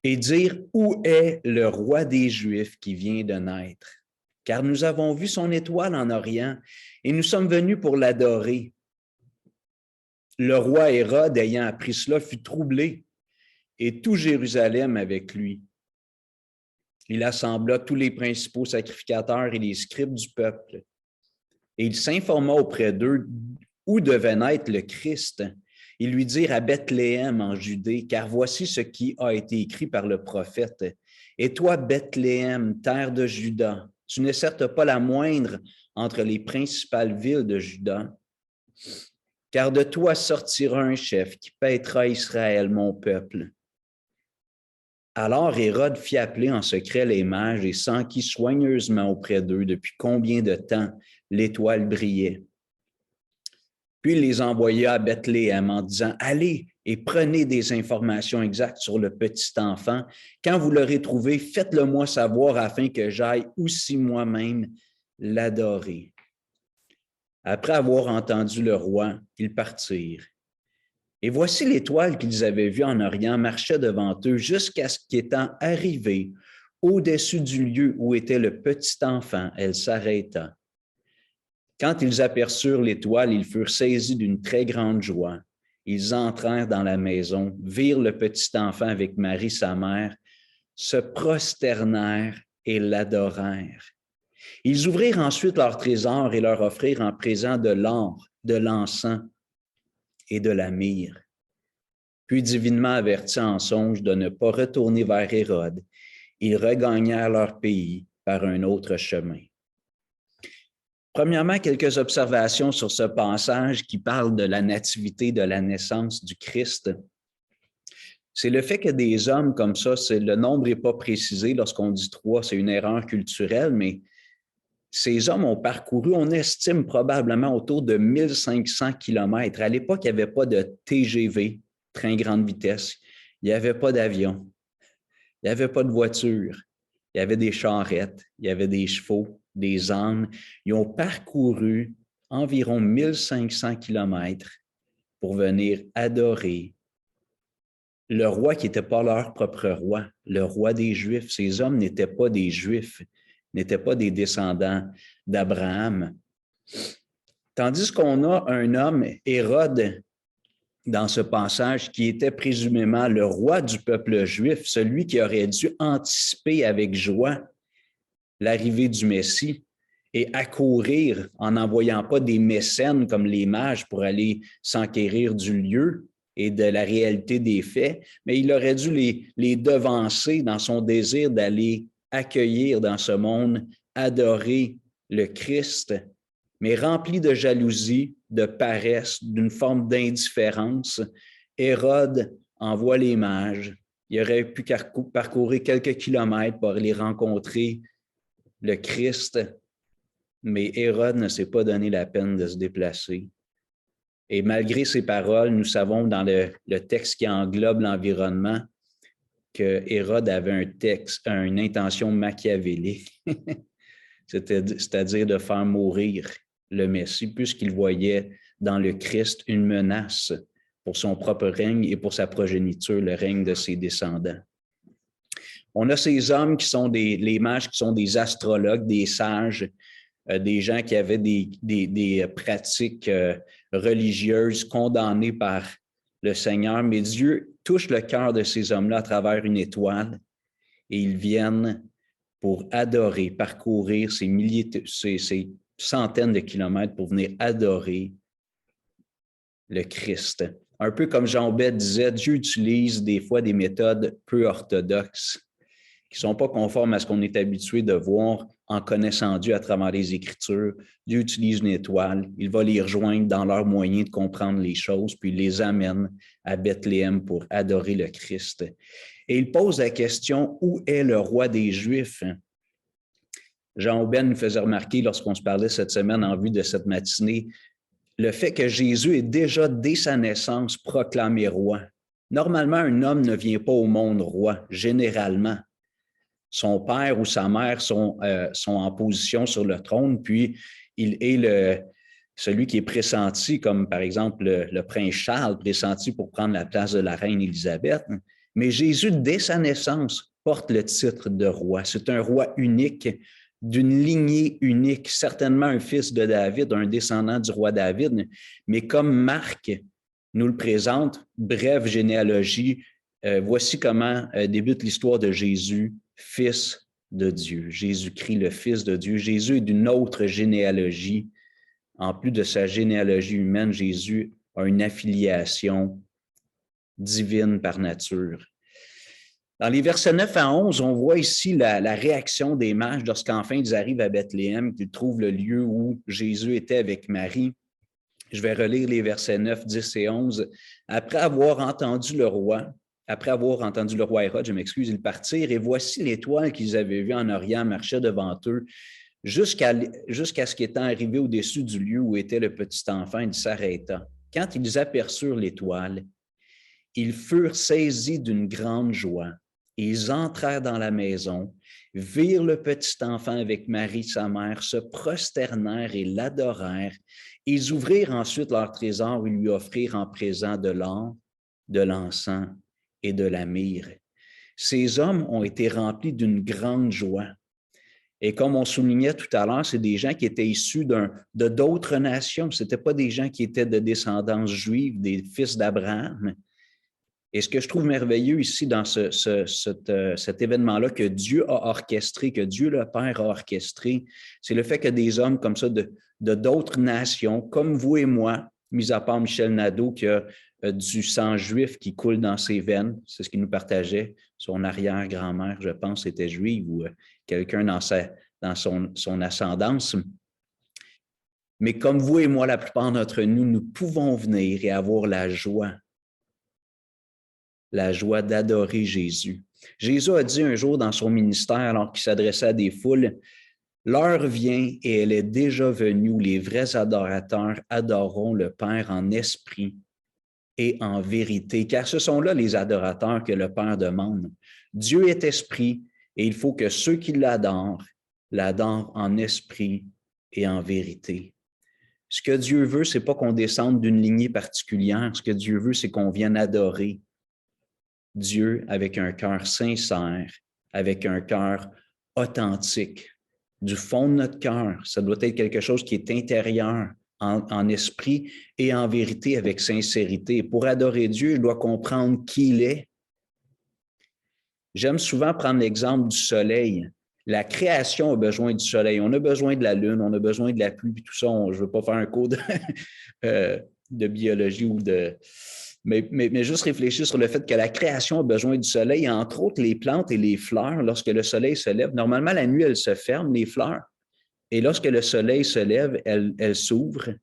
et dirent, où est le roi des Juifs qui vient de naître? Car nous avons vu son étoile en Orient et nous sommes venus pour l'adorer. Le roi Hérode, ayant appris cela, fut troublé et tout Jérusalem avec lui. Il assembla tous les principaux sacrificateurs et les scribes du peuple. Et il s'informa auprès d'eux où devait naître le Christ. Ils lui dirent à Bethléem en Judée, car voici ce qui a été écrit par le prophète. Et toi, Bethléem, terre de Juda, tu n'es certes pas la moindre entre les principales villes de Juda, car de toi sortira un chef qui paîtra Israël, mon peuple. Alors Hérode fit appeler en secret les mages et s'enquit soigneusement auprès d'eux depuis combien de temps l'étoile brillait. Puis il les envoya à Bethléem en disant, « Allez et prenez des informations exactes sur le petit enfant. Quand vous l'aurez trouvé, faites-le-moi savoir afin que j'aille aussi moi-même l'adorer. » Après avoir entendu le roi, ils partirent. Et voici l'étoile qu'ils avaient vue en Orient marchait devant eux jusqu'à ce qu'étant arrivée au-dessus du lieu où était le petit enfant, elle s'arrêta. Quand ils aperçurent l'étoile, ils furent saisis d'une très grande joie. Ils entrèrent dans la maison, virent le petit enfant avec Marie, sa mère, se prosternèrent et l'adorèrent. Ils ouvrirent ensuite leur trésor et leur offrirent en présent de l'or, de l'encens et de la myrrhe. Puis, divinement avertis en songe de ne pas retourner vers Hérode, ils regagnèrent leur pays par un autre chemin. Premièrement, quelques observations sur ce passage qui parle de la nativité, de la naissance du Christ. C'est le fait que des hommes comme ça, le nombre n'est pas précisé. Lorsqu'on dit 3, c'est une erreur culturelle, mais ces hommes ont parcouru, on estime probablement autour de 1500 kilomètres. À l'époque, il n'y avait pas de TGV, train grande vitesse. Il n'y avait pas d'avion. Il n'y avait pas de voiture. Il y avait des charrettes, il y avait des chevaux, des ânes. Ils ont parcouru environ 1500 kilomètres pour venir adorer le roi qui n'était pas leur propre roi, le roi des Juifs. Ces hommes n'étaient pas des Juifs, n'étaient pas des descendants d'Abraham. Tandis qu'on a un homme, Hérode, dans ce passage, qui était présumément le roi du peuple juif, celui qui aurait dû anticiper avec joie l'arrivée du Messie et accourir en n'envoyant pas des mécènes comme les mages pour aller s'enquérir du lieu et de la réalité des faits, mais il aurait dû les devancer dans son désir d'aller accueillir dans ce monde, adorer le Christ, mais rempli de jalousie, de paresse, d'une forme d'indifférence. Hérode envoie les mages. Il aurait pu parcourir quelques kilomètres pour aller rencontrer le Christ, mais Hérode ne s'est pas donné la peine de se déplacer. Et malgré ces paroles, nous savons dans le texte qui englobe l'environnement que Hérode avait une intention machiavélique, c'est-à-dire de faire mourir le Messie, puisqu'il voyait dans le Christ une menace pour son propre règne et pour sa progéniture, le règne de ses descendants. On a ces hommes qui sont les mages, qui sont des astrologues, des sages, des gens qui avaient des pratiques religieuses condamnées par le Seigneur, mais Dieu touche le cœur de ces hommes-là à travers une étoile et ils viennent pour adorer, parcourir ces centaines de kilomètres pour venir adorer le Christ. Un peu comme Jean Bette disait, Dieu utilise des fois des méthodes peu orthodoxes qui ne sont pas conformes à ce qu'on est habitué de voir en connaissant Dieu à travers les Écritures. Dieu utilise une étoile, il va les rejoindre dans leur moyen de comprendre les choses, puis il les amène à Bethléem pour adorer le Christ. Et il pose la question, où est le roi des Juifs? Jean Aubaine nous faisait remarquer, lorsqu'on se parlait cette semaine en vue de cette matinée, le fait que Jésus est déjà, dès sa naissance, proclamé roi. Normalement, un homme ne vient pas au monde roi, généralement. Son père ou sa mère sont en position sur le trône, puis il est celui qui est pressenti, comme par exemple le prince Charles, pressenti pour prendre la place de la reine Élisabeth. Mais Jésus, dès sa naissance, porte le titre de roi. C'est un roi unique, d'une lignée unique, certainement un fils de David, un descendant du roi David, mais comme Marc nous le présente, brève généalogie, voici comment débute l'histoire de Jésus, fils de Dieu. Jésus-Christ, le fils de Dieu. Jésus est d'une autre généalogie. En plus de sa généalogie humaine, Jésus a une affiliation divine par nature. Dans les versets 9 à 11, on voit ici la réaction des mages lorsqu'enfin ils arrivent à Bethléem, qu'ils trouvent le lieu où Jésus était avec Marie. Je vais relire les versets 9, 10 et 11. Après avoir entendu le roi Hérode, ils partirent, et voici l'étoile qu'ils avaient vue en Orient marchait devant eux jusqu'à ce qu'étant arrivé au-dessus du lieu où était le petit enfant, il s'arrêta. Quand ils aperçurent l'étoile, ils furent saisis d'une grande joie. Ils entrèrent dans la maison, virent le petit enfant avec Marie, sa mère, se prosternèrent et l'adorèrent. Ils ouvrirent ensuite leur trésor et lui offrirent en présent de l'or, de l'encens et de la myrrhe. Ces hommes ont été remplis d'une grande joie. Et comme on soulignait tout à l'heure, c'est des gens qui étaient issus de d'autres nations. Ce n'étaient pas des gens qui étaient de descendance juive, des fils d'Abraham. Et ce que je trouve merveilleux ici dans cet événement-là que Dieu a orchestré, que Dieu le Père a orchestré, c'est le fait que des hommes comme ça de d'autres nations, comme vous et moi, mis à part Michel Nadeau qui a du sang juif qui coule dans ses veines, c'est ce qu'il nous partageait, son arrière-grand-mère, je pense, était juive ou quelqu'un dans son ascendance. Mais comme vous et moi, la plupart d'entre nous, nous pouvons venir et avoir la joie d'adorer Jésus. Jésus a dit un jour dans son ministère, alors qu'il s'adressait à des foules, « L'heure vient et elle est déjà venue où les vrais adorateurs adoreront le Père en esprit et en vérité, car ce sont là les adorateurs que le Père demande. Dieu est esprit et il faut que ceux qui l'adorent en esprit et en vérité. » Ce que Dieu veut, ce n'est pas qu'on descende d'une lignée particulière. Ce que Dieu veut, c'est qu'on vienne adorer Dieu avec un cœur sincère, avec un cœur authentique. Du fond de notre cœur, ça doit être quelque chose qui est intérieur, en esprit et en vérité, avec sincérité. Pour adorer Dieu, il doit comprendre qui il est. J'aime souvent prendre l'exemple du soleil. La création a besoin du soleil. On a besoin de la lune, on a besoin de la pluie, puis tout ça. Je ne veux pas faire un cours de biologie ou de... Mais juste réfléchir sur le fait que la création a besoin du soleil, entre autres les plantes et les fleurs, lorsque le soleil se lève. Normalement, la nuit, elles se ferment, les fleurs. Et lorsque le soleil se lève, elles s'ouvrent.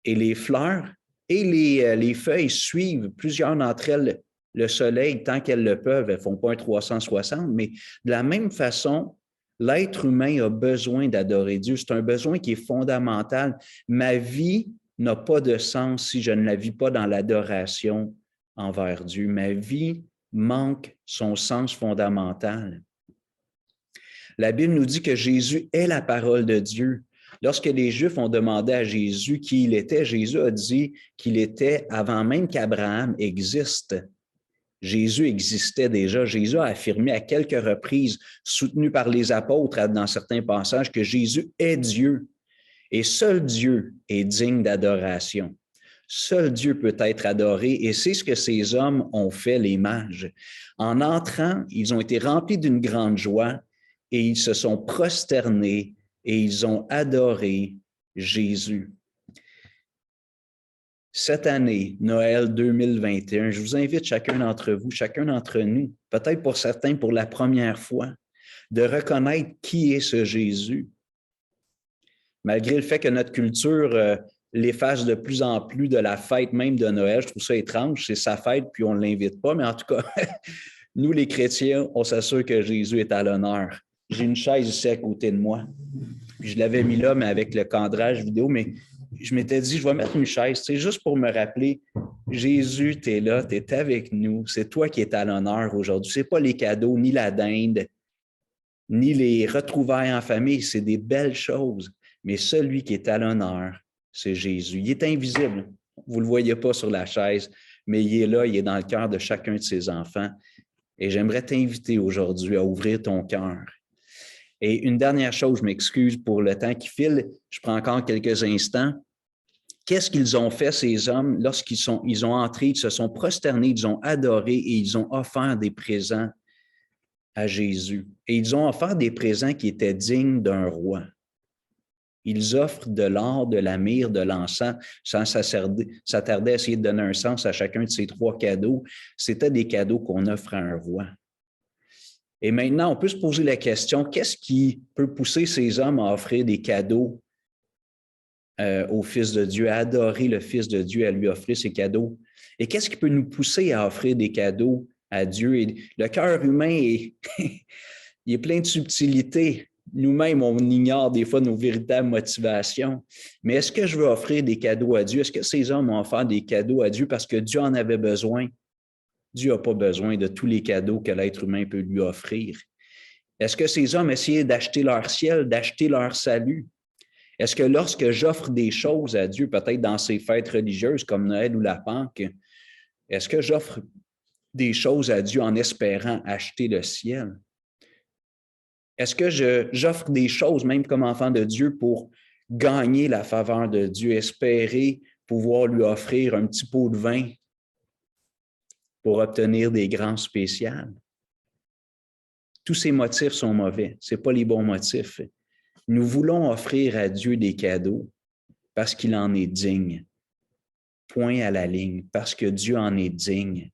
Et les fleurs et les feuilles suivent, plusieurs d'entre elles, le soleil tant qu'elles le peuvent. Elles ne font pas un 360, mais de la même façon, l'être humain a besoin d'adorer Dieu. C'est un besoin qui est fondamental. Ma vie n'a pas de sens si je ne la vis pas dans l'adoration envers Dieu. Ma vie manque son sens fondamental. La Bible nous dit que Jésus est la parole de Dieu. Lorsque les Juifs ont demandé à Jésus qui il était, Jésus a dit qu'il était avant même qu'Abraham existe. Jésus existait déjà. Jésus a affirmé à quelques reprises, soutenu par les apôtres dans certains passages, que Jésus est Dieu. Et seul Dieu est digne d'adoration. Seul Dieu peut être adoré et c'est ce que ces hommes ont fait, les mages. En entrant, ils ont été remplis d'une grande joie et ils se sont prosternés et ils ont adoré Jésus. Cette année, Noël 2021, je vous invite chacun d'entre vous, chacun d'entre nous, peut-être pour certains pour la première fois, de reconnaître qui est ce Jésus. Malgré le fait que notre culture l'efface de plus en plus de la fête même de Noël, je trouve ça étrange, c'est sa fête puis on ne l'invite pas, mais en tout cas, nous les chrétiens, on s'assure que Jésus est à l'honneur. J'ai une chaise ici à côté de moi, puis je l'avais mis là, mais avec le cadrage vidéo, mais je m'étais dit, je vais mettre une chaise, c'est juste pour me rappeler, Jésus, tu es là, tu es avec nous, c'est toi qui es à l'honneur aujourd'hui. Ce n'est pas les cadeaux, ni la dinde, ni les retrouvailles en famille, c'est des belles choses. Mais celui qui est à l'honneur, c'est Jésus. Il est invisible. Vous ne le voyez pas sur la chaise, mais il est là, il est dans le cœur de chacun de ses enfants. Et j'aimerais t'inviter aujourd'hui à ouvrir ton cœur. Et une dernière chose, je m'excuse pour le temps qui file, je prends encore quelques instants. Qu'est-ce qu'ils ont fait, ces hommes, lorsqu'ils ont entré, ils se sont prosternés, ils ont adoré et ils ont offert des présents à Jésus. Et ils ont offert des présents qui étaient dignes d'un roi. Ils offrent de l'or, de la myrrhe, de l'encens, sans s'attarder à essayer de donner un sens à chacun de ces 3 cadeaux. C'était des cadeaux qu'on offre à un roi. Et maintenant, on peut se poser la question, qu'est-ce qui peut pousser ces hommes à offrir des cadeaux au Fils de Dieu, à adorer le Fils de Dieu, à lui offrir ses cadeaux? Et qu'est-ce qui peut nous pousser à offrir des cadeaux à Dieu? Et le cœur humain il est plein de subtilités. Nous-mêmes, on ignore des fois nos véritables motivations. Mais est-ce que je veux offrir des cadeaux à Dieu? Est-ce que ces hommes ont offert des cadeaux à Dieu parce que Dieu en avait besoin? Dieu n'a pas besoin de tous les cadeaux que l'être humain peut lui offrir. Est-ce que ces hommes essayaient d'acheter leur ciel, d'acheter leur salut? Est-ce que lorsque j'offre des choses à Dieu, peut-être dans ces fêtes religieuses comme Noël ou la Pâque, est-ce que j'offre des choses à Dieu en espérant acheter le ciel? Est-ce que j'offre des choses, même comme enfant de Dieu, pour gagner la faveur de Dieu, espérer pouvoir lui offrir un petit pot de vin pour obtenir des grants spéciaux? Tous ces motifs sont mauvais. Ce n'est pas les bons motifs. Nous voulons offrir à Dieu des cadeaux parce qu'il en est digne. Point à la ligne, parce que Dieu en est digne.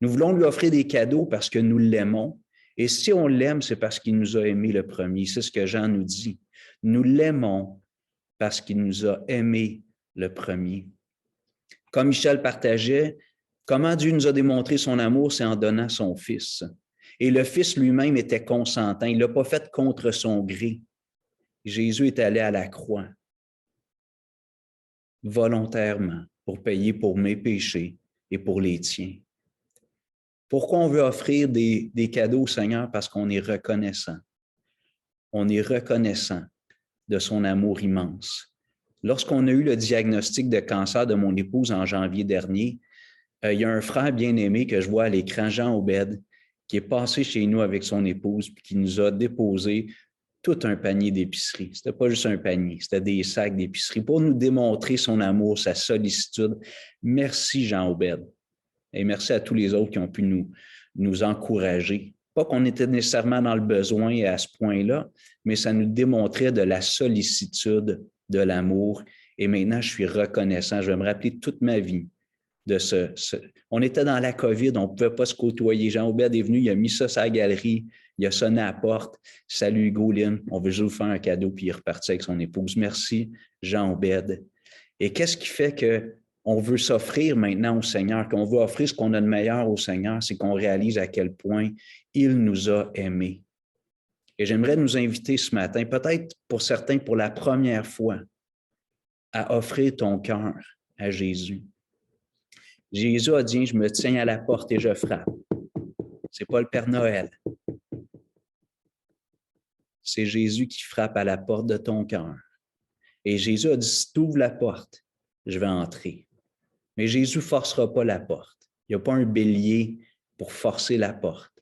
Nous voulons lui offrir des cadeaux parce que nous l'aimons. Et si on l'aime, c'est parce qu'il nous a aimés le premier. C'est ce que Jean nous dit. Nous l'aimons parce qu'il nous a aimés le premier. Comme Michel partageait, comment Dieu nous a démontré son amour, c'est en donnant son Fils. Et le Fils lui-même était consentant. Il ne l'a pas fait contre son gré. Jésus est allé à la croix volontairement pour payer pour mes péchés et pour les tiens. Pourquoi on veut offrir des cadeaux au Seigneur? Parce qu'on est reconnaissant. On est reconnaissant de son amour immense. Lorsqu'on a eu le diagnostic de cancer de mon épouse en janvier dernier, il y a un frère bien-aimé que je vois à l'écran, Jean Obed, qui est passé chez nous avec son épouse puis qui nous a déposé tout un panier d'épicerie. Ce n'était pas juste un panier, c'était des sacs d'épicerie pour nous démontrer son amour, sa sollicitude. Merci, Jean Obed. Et merci à tous les autres qui ont pu nous encourager. Pas qu'on était nécessairement dans le besoin à ce point-là, mais ça nous démontrait de la sollicitude, de l'amour. Et maintenant, je suis reconnaissant. Je vais me rappeler toute ma vie de On était dans la COVID, on ne pouvait pas se côtoyer. Jean Obed est venu, il a mis ça sur la galerie, il a sonné à la porte. « Salut Hugo, Lynn, on veut juste vous faire un cadeau », puis il est reparti avec son épouse. Merci, Jean Obed. Et qu'est-ce qui fait qu'on veut s'offrir maintenant au Seigneur, qu'on veut offrir ce qu'on a de meilleur au Seigneur, c'est qu'on réalise à quel point il nous a aimés. Et j'aimerais nous inviter ce matin, peut-être pour certains pour la première fois, à offrir ton cœur à Jésus. Jésus a dit, je me tiens à la porte et je frappe. Ce n'est pas le Père Noël. C'est Jésus qui frappe à la porte de ton cœur. Et Jésus a dit, si tu ouvres la porte, je vais entrer. Mais Jésus ne forcera pas la porte. Il n'y a pas un bélier pour forcer la porte.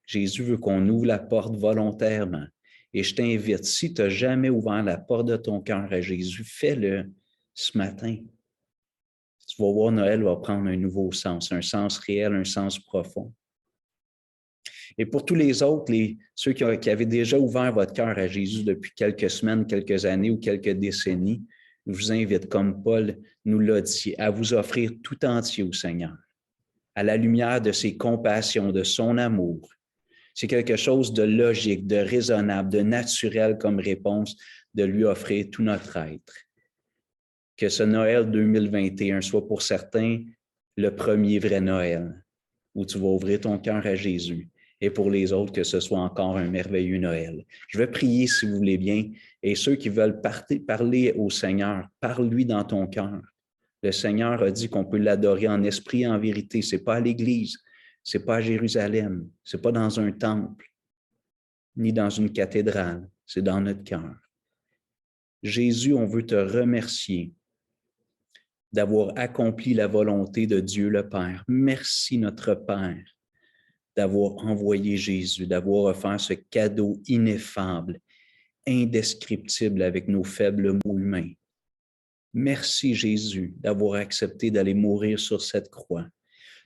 Jésus veut qu'on ouvre la porte volontairement. Et je t'invite, si tu n'as jamais ouvert la porte de ton cœur à Jésus, fais-le ce matin. Tu vas voir, Noël va prendre un nouveau sens, un sens réel, un sens profond. Et pour tous les autres, ceux qui avaient déjà ouvert votre cœur à Jésus depuis quelques semaines, quelques années ou quelques décennies, je vous invite, comme Paul nous l'a dit, à vous offrir tout entier au Seigneur, à la lumière de ses compassions, de son amour. C'est quelque chose de logique, de raisonnable, de naturel comme réponse de lui offrir tout notre être. Que ce Noël 2021 soit pour certains le premier vrai Noël, où tu vas ouvrir ton cœur à Jésus, et pour les autres, que ce soit encore un merveilleux Noël. Je vais prier, si vous voulez bien, et ceux qui veulent parler au Seigneur, parle-lui dans ton cœur. Le Seigneur a dit qu'on peut l'adorer en esprit et en vérité. Ce n'est pas à l'Église, ce n'est pas à Jérusalem, ce n'est pas dans un temple, ni dans une cathédrale, c'est dans notre cœur. Jésus, on veut te remercier d'avoir accompli la volonté de Dieu le Père. Merci, notre Père, d'avoir envoyé Jésus, d'avoir offert ce cadeau ineffable, indescriptible avec nos faibles mots humains. Merci, Jésus, d'avoir accepté d'aller mourir sur cette croix,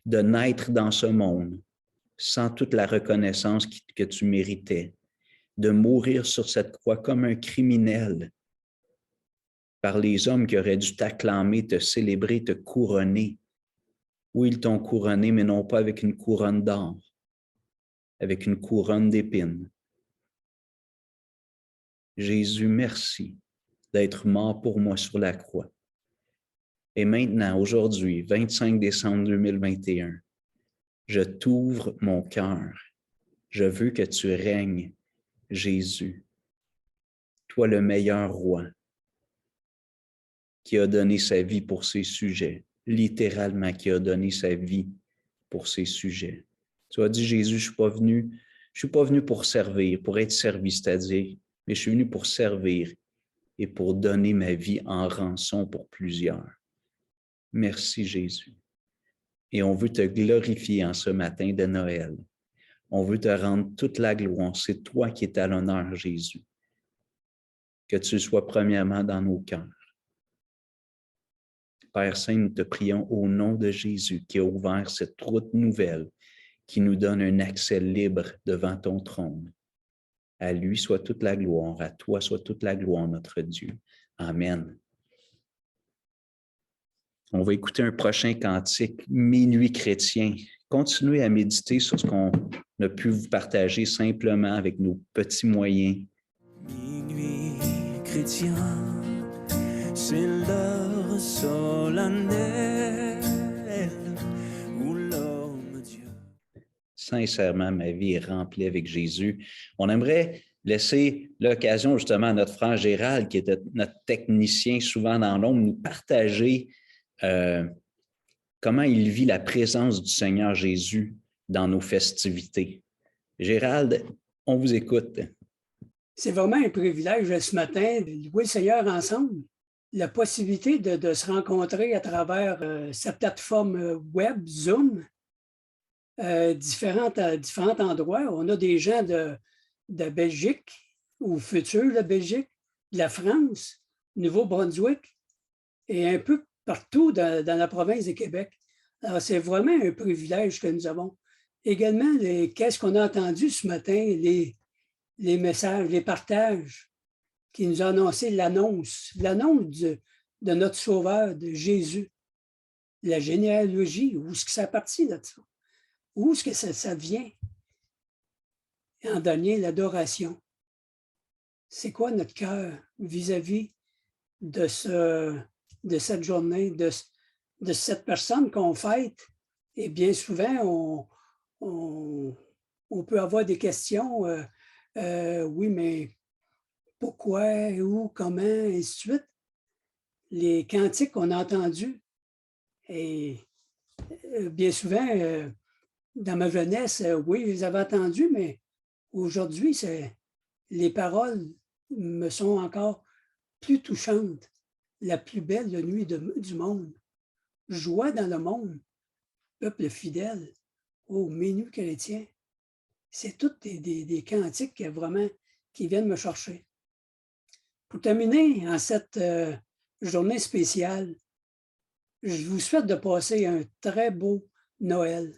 de naître dans ce monde sans toute la reconnaissance que tu méritais, de mourir sur cette croix comme un criminel par les hommes qui auraient dû t'acclamer, te célébrer, te couronner. Oui, ils t'ont couronné, mais non pas avec une couronne d'or, avec une couronne d'épines. Jésus, merci d'être mort pour moi sur la croix. Et maintenant, aujourd'hui, 25 décembre 2021, je t'ouvre mon cœur. Je veux que tu règnes, Jésus, toi le meilleur roi, qui a donné sa vie pour ses sujets, littéralement qui a donné sa vie pour ses sujets. Tu as dit, Jésus, je ne suis pas venu pour servir, pour être servi, c'est-à-dire, mais je suis venu pour servir et pour donner ma vie en rançon pour plusieurs. Merci, Jésus. Et on veut te glorifier en ce matin de Noël. On veut te rendre toute la gloire. C'est toi qui es à l'honneur, Jésus. Que tu sois premièrement dans nos cœurs. Père Saint, nous te prions au nom de Jésus qui a ouvert cette route nouvelle, qui nous donne un accès libre devant ton trône. À lui soit toute la gloire, à toi soit toute la gloire, notre Dieu. Amen. On va écouter un prochain cantique, Minuit chrétien. Continuez à méditer sur ce qu'on a pu vous partager simplement avec nos petits moyens. Minuit chrétien, c'est l'heure solennelle où l'homme Dieu. Sincèrement, ma vie est remplie avec Jésus. On aimerait laisser l'occasion justement à notre frère Gérald, qui était notre technicien souvent dans l'ombre, nous partager comment il vit la présence du Seigneur Jésus dans nos festivités. Gérald, on vous écoute. C'est vraiment un privilège ce matin de louer le Seigneur ensemble. La possibilité de se rencontrer à travers sa plateforme web, Zoom, différents endroits. On a des gens de Belgique, ou futur la Belgique, de la France, Nouveau-Brunswick, et un peu partout dans la province de Québec. Alors, c'est vraiment un privilège que nous avons. Également, qu'est-ce qu'on a entendu ce matin, les messages, les partages qui nous ont annoncé l'annonce de notre Sauveur, de Jésus, la généalogie, où est-ce que ça partit de ça? Où est-ce que ça vient? En dernier, l'adoration. C'est quoi notre cœur vis-à-vis de cette journée, de cette personne qu'on fête? Et bien souvent, on peut avoir des questions. Oui, mais pourquoi, où, comment, et ainsi de suite. Les cantiques qu'on a entendus, et bien souvent, dans ma jeunesse, oui, je les avais entendus, mais aujourd'hui, les paroles me sont encore plus touchantes. La plus belle nuit du monde. Joie dans le monde, peuple fidèle. Oh, Minuit chrétien. C'est toutes des cantiques qui viennent me chercher. Pour terminer, en cette journée spéciale, je vous souhaite de passer un très beau Noël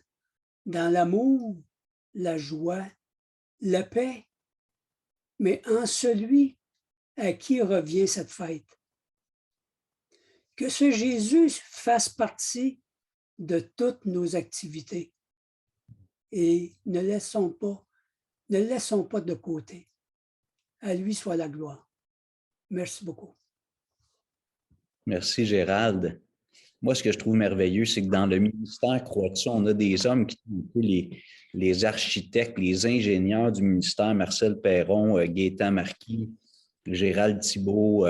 dans l'amour la joie, la paix, mais en celui à qui revient cette fête. Que ce Jésus fasse partie de toutes nos activités et ne le laissons pas de côté. À lui soit la gloire. Merci beaucoup. Merci, Gérald. Moi, ce que je trouve merveilleux, c'est que dans le ministère Croix-Dessus, on a des hommes qui sont un peu les architectes, les ingénieurs du ministère, Marcel Perron, Gaétan Marquis, Gérald Thibault,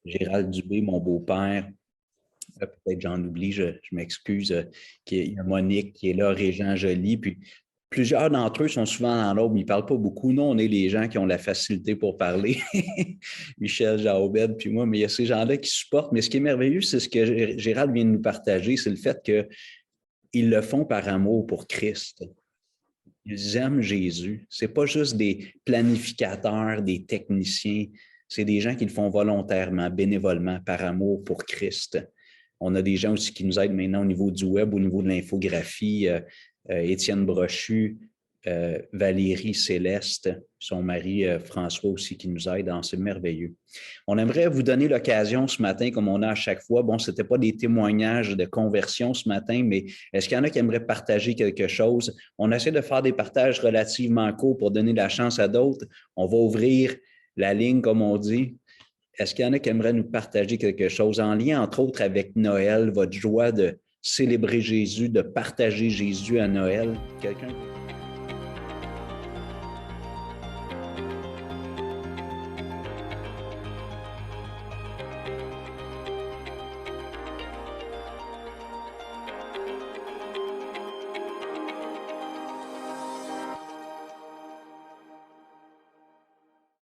Gérald Dubé, mon beau-père. Peut-être j'en oublie, je m'excuse. Il y a Monique qui est là, Régent Joly. Puis plusieurs d'entre eux sont souvent dans l'ombre, ils ne parlent pas beaucoup. Nous, on est les gens qui ont la facilité pour parler. Michel, Jaobed, puis moi, mais il y a ces gens-là qui supportent. Mais ce qui est merveilleux, c'est ce que Gérald vient de nous partager, c'est le fait qu'ils le font par amour pour Christ. Ils aiment Jésus. Ce n'est pas juste des planificateurs, des techniciens. C'est des gens qui le font volontairement, bénévolement, par amour pour Christ. On a des gens aussi qui nous aident maintenant au niveau du web, au niveau de l'infographie. Étienne Brochu, Valérie Céleste, son mari François aussi qui nous aide. C'est merveilleux. On aimerait vous donner l'occasion ce matin, comme on a à chaque fois. Bon, ce n'était pas des témoignages de conversion ce matin, mais est-ce qu'il y en a qui aimeraient partager quelque chose? On essaie de faire des partages relativement courts pour donner la chance à d'autres. On va ouvrir la ligne, comme on dit. Est-ce qu'il y en a qui aimeraient nous partager quelque chose en lien, entre autres, avec Noël, votre joie de célébrer Jésus, de partager Jésus à Noël? Quelqu'un?